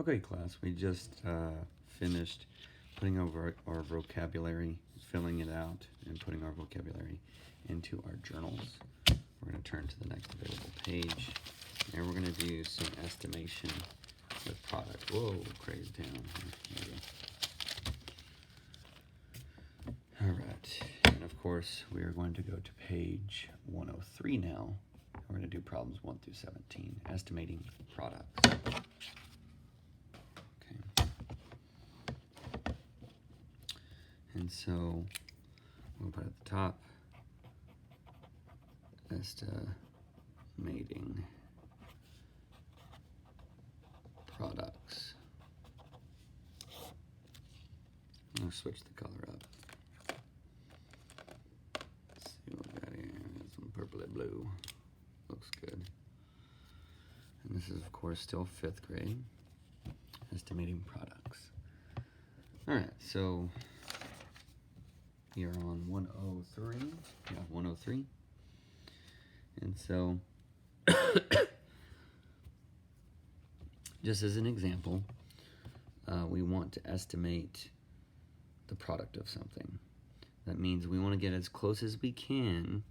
Okay, class, we just finished putting over our vocabulary, filling it out, and putting our vocabulary into our journals. We're going to turn to the next available page, and we're going to do some estimation with product. Whoa, crazy town. There we go. All right, and of course, we are going to go to page 103 now. We're going to do problems 1 through 17, estimating products. And so we'll put at the top, estimating products. I'm going to switch the color up. Let's see what we got here. Some purple and blue. Looks good. And this is, of course, still 5th grade. Estimating products. All right, so you're on 103. Yeah, 103. And so, just as an example, we want to estimate the product of something. That means we want to get as close as we can.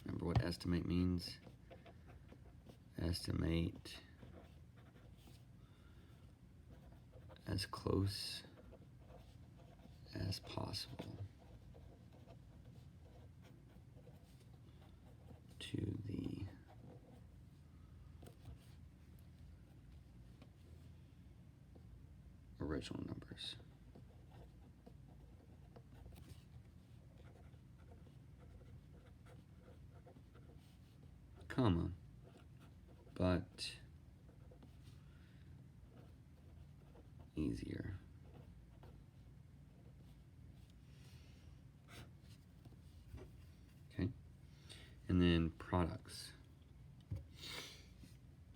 Remember what estimate means? Estimate as close as possible to the original numbers. Comma, but easier. Okay, and then products.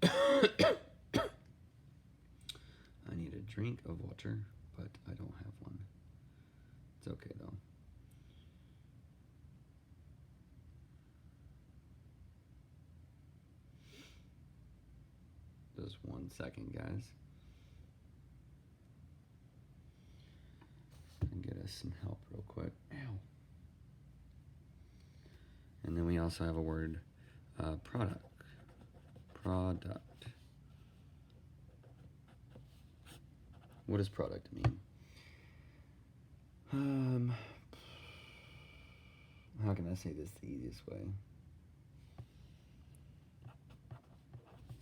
I need a drink of water, but I don't have one. It's okay though. Just 1 second, guys. And get us some help real quick. Ow. And then we also have a word, product. Product. What does product mean? How can I say this the easiest way?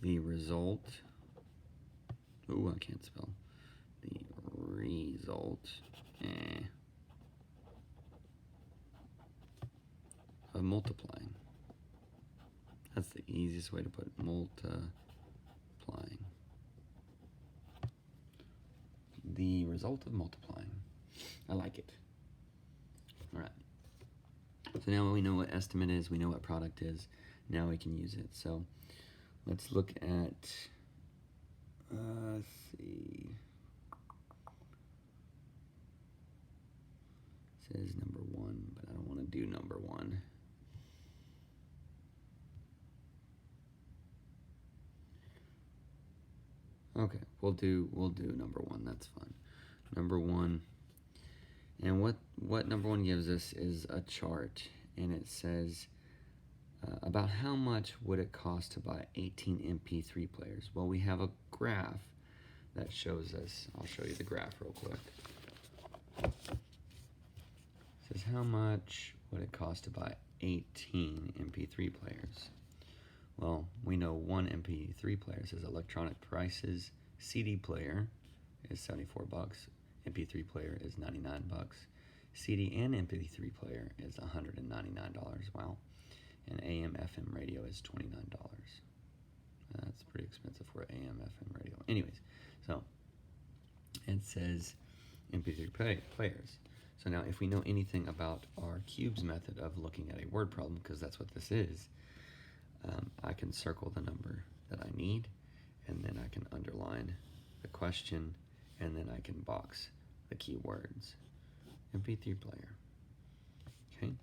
The result. Ooh, I can't spell. The result of multiplying. That's the easiest way to put it. Multiplying. The result of multiplying. I like it. All right. So now we know what estimate is. We know what product is. Now we can use it. So let's look at, let's see. It says number 1, but I don't want to do number 1. Okay, we'll do number 1. That's fine. Number 1, and what number 1 gives us is a chart, and it says about how much would it cost to buy 18 MP3 players. Well, we have a graph that shows us. I'll show you the graph real quick. It says how much would it cost to buy 18 MP3 players. Well, we know one MP3 player says electronic prices. CD player is 74 bucks. MP3 player is 99 bucks. CD and MP3 player is $199. Wow. And AM FM radio is $29. That's pretty expensive for an AM FM radio. Anyways, so it says MP3 players. So now if we know anything about our cubes method of looking at a word problem, because that's what this is, I can circle the number that I need, and then I can underline the question, and then I can box the keywords. MP3 player. Okay?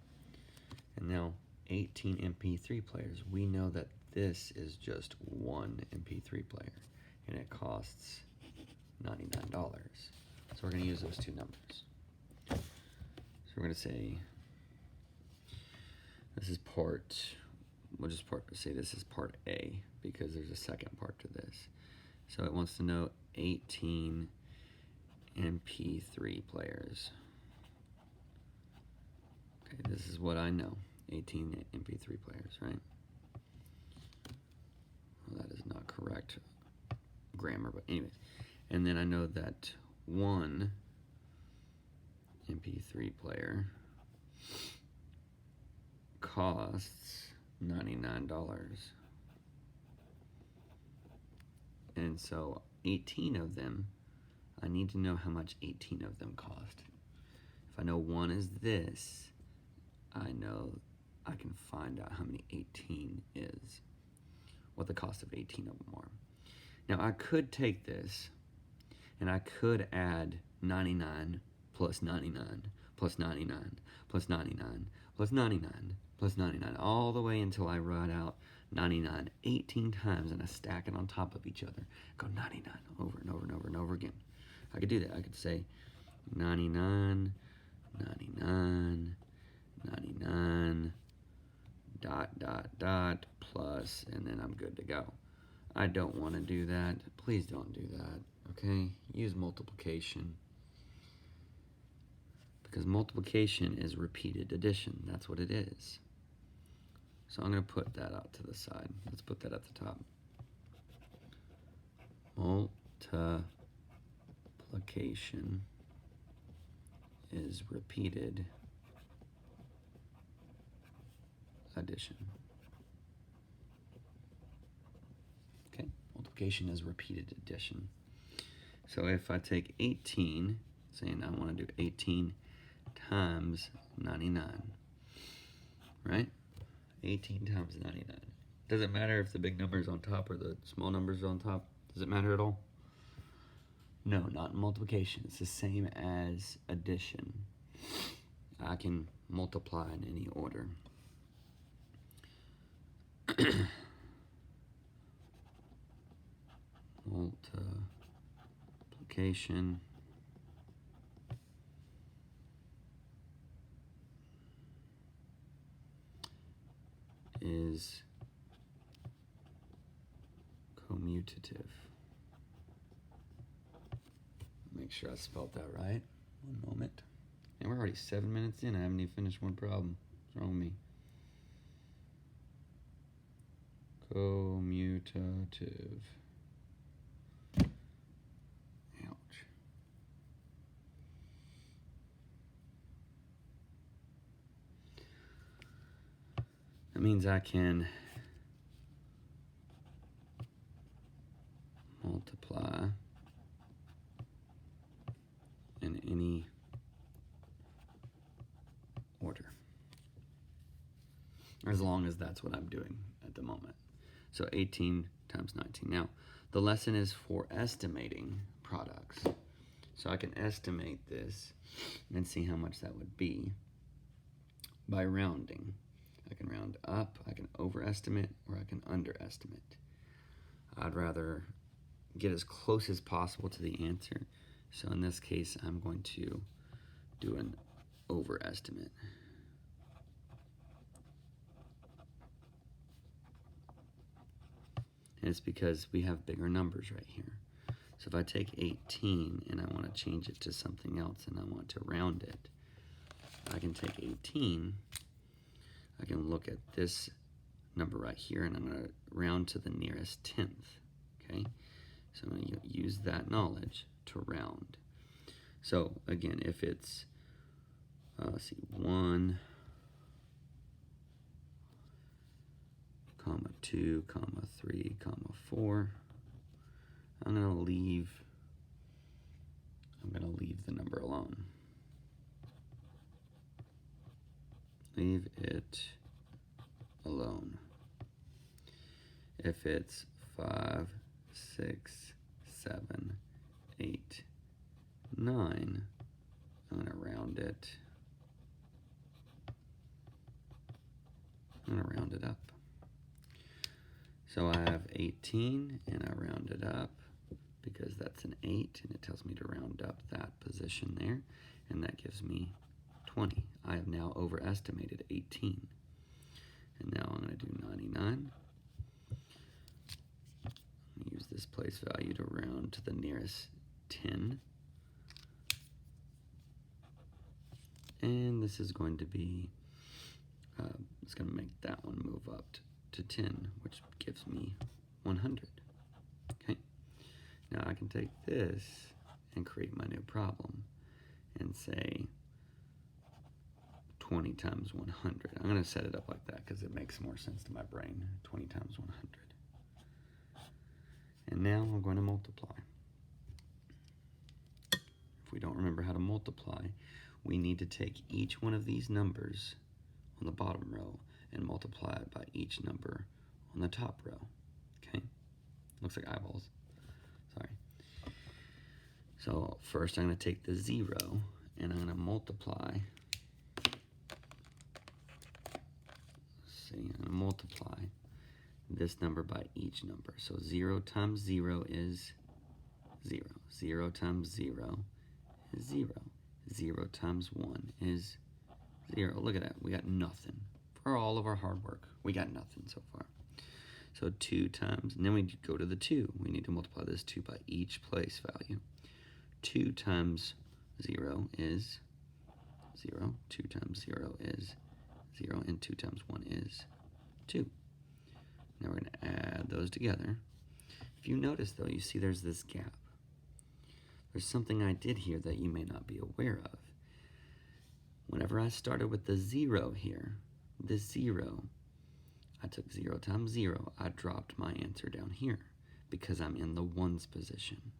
And now 18 MP3 players. We know that this is just one MP3 player, and it costs $99. So we're going to use those two numbers. So we're going to say this is part, we'll just say this is part A because there's a second part to this. So it wants to know 18 MP3 players. Okay, this is what I know. 18 MP3 players, right? Well, that is not correct grammar, but anyways. And then I know that one MP3 player costs $99. And so 18 of them, I need to know how much 18 of them cost. If I know one is this, I know I can find out how many 18 is, what the cost of 18 of them are. Now I could take this and I could add 99 plus 99 plus 99 plus 99 plus 99 plus 99 all the way until I write out 99 18 times and I stack it on top of each other. Go 99 over and over and over and over again. I could do that. I could say 99, 99, 99, dot, dot, dot, plus, and then I'm good to go. I don't want to do that. Please don't do that, okay? Use multiplication. Because multiplication is repeated addition. That's what it is. So I'm going to put that out to the side. Let's put that at the top. Multiplication is repeated addition. Okay, multiplication is repeated addition. So if I take 18, saying I want to do 18 times 99, right? 18 times 99. Does it matter if the big number is on top or the small number is on top? Does it matter at all? No, not in multiplication. It's the same as addition. I can multiply in any order. Multiplication is commutative. Make sure I spelled that right. One moment. And we're already 7 minutes in. I haven't even finished one problem. What's wrong with me? Commutative. Ouch. That means I can multiply in any order, as long as that's what I'm doing at the moment. So 18 times 19. Now, the lesson is for estimating products. So I can estimate this and see how much that would be by rounding. I can round up, I can overestimate, or I can underestimate. I'd rather get as close as possible to the answer. So in this case, I'm going to do an overestimate. And it's because we have bigger numbers right here. So if I take 18 and I want to change it to something else and I want to round it, I can take 18, I can look at this number right here and I'm going to round to the nearest tenth, okay? So I'm going to use that knowledge to round. So again, if it's, let's see, 1, 2, 3, 4, I'm going to leave the number alone. Leave it alone. If it's 5, 6, 7, 8, 9, I'm going to round it. I'm going to round it up. So I have 18 and I round it up because that's an 8, and it tells me to round up that position there, and that gives me 20. I have now overestimated 18. And now I'm going to do 99. Use this place value to round to the nearest 10. And this is going to be, it's going to make that one move up to 10, which gives me 100. Okay. Now I can take this and create my new problem and say 20 times 100. I'm going to set it up like that because it makes more sense to my brain. 20 times 100. And now I'm going to multiply. If we don't remember how to multiply, we need to take each one of these numbers on the bottom row and multiply it by each number on the top row. Okay? Looks like eyeballs. Sorry. So first I'm going to take the 0 and I'm going to multiply. I'm going to multiply this number by each number. So 0 times 0 is 0. 0 times 0 is 0. 0 times 1 is 0. Look at that. We got nothing. For all of our hard work, we got nothing so far. So 2 times, and then we go to the 2. We need to multiply this 2 by each place value. 2 times 0 is 0. 2 times 0 is 0. And 2 times 1 is 2. Now we're going to add those together. If you notice, though, you see there's this gap. There's something I did here that you may not be aware of. Whenever I started with the 0 here, this 0, I took 0 times 0. I dropped my answer down here because I'm in the ones position.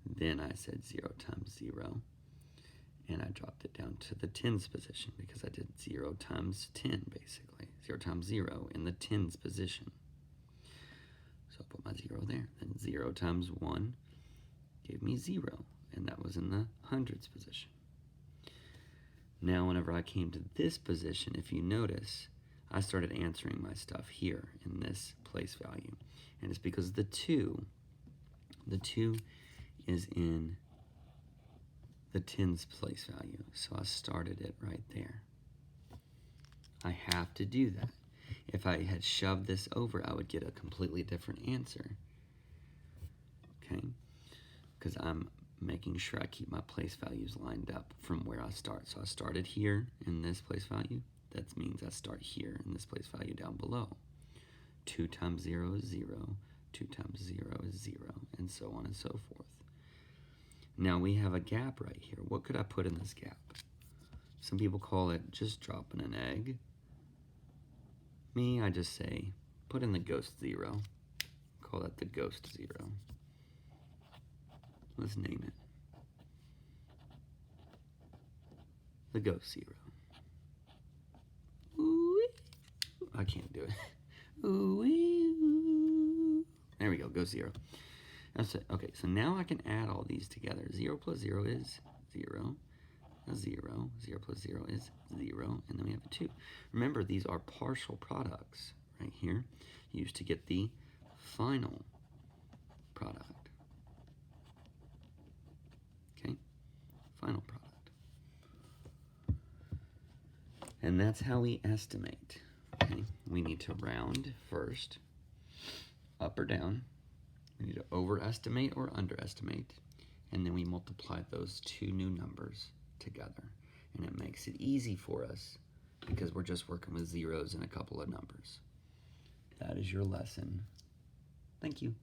Then I said 0 times 0, and I dropped it down to the tens position because I did 0 times 10, basically. 0 times 0 in the tens position. So I put my 0 there. Then 0 times 1 gave me 0, and that was in the hundreds position. Now whenever I came to this position, if you notice, I started answering my stuff here in this place value. And it's because the 2 is in the tens place value. So I started it right there. I have to do that. If I had shoved this over, I would get a completely different answer. Okay? Because I'm making sure I keep my place values lined up from where I start. So I started here in this place value. That means I start here in this place value down below. 2 times 0 is 0. 2 times 0 is 0, and so on and so forth. Now we have a gap right here. What could I put in this gap? Some people call it just dropping an egg. Me, I just say, put in the ghost 0. Call that the ghost 0. Let's name it the ghost 0. Ooh, I can't do it. Ooh, there we go, ghost 0. That's it. Okay, so now I can add all these together. 0 plus 0 is 0. A 0. 0 plus 0 is 0. And then we have a 2. Remember, these are partial products right here, used to get the final product. Okay? Final product. And that's how we estimate. Okay? We need to round first, up or down. We need to overestimate or underestimate, and then we multiply those two new numbers together. And it makes it easy for us because we're just working with zeros and a couple of numbers. That is your lesson. Thank you.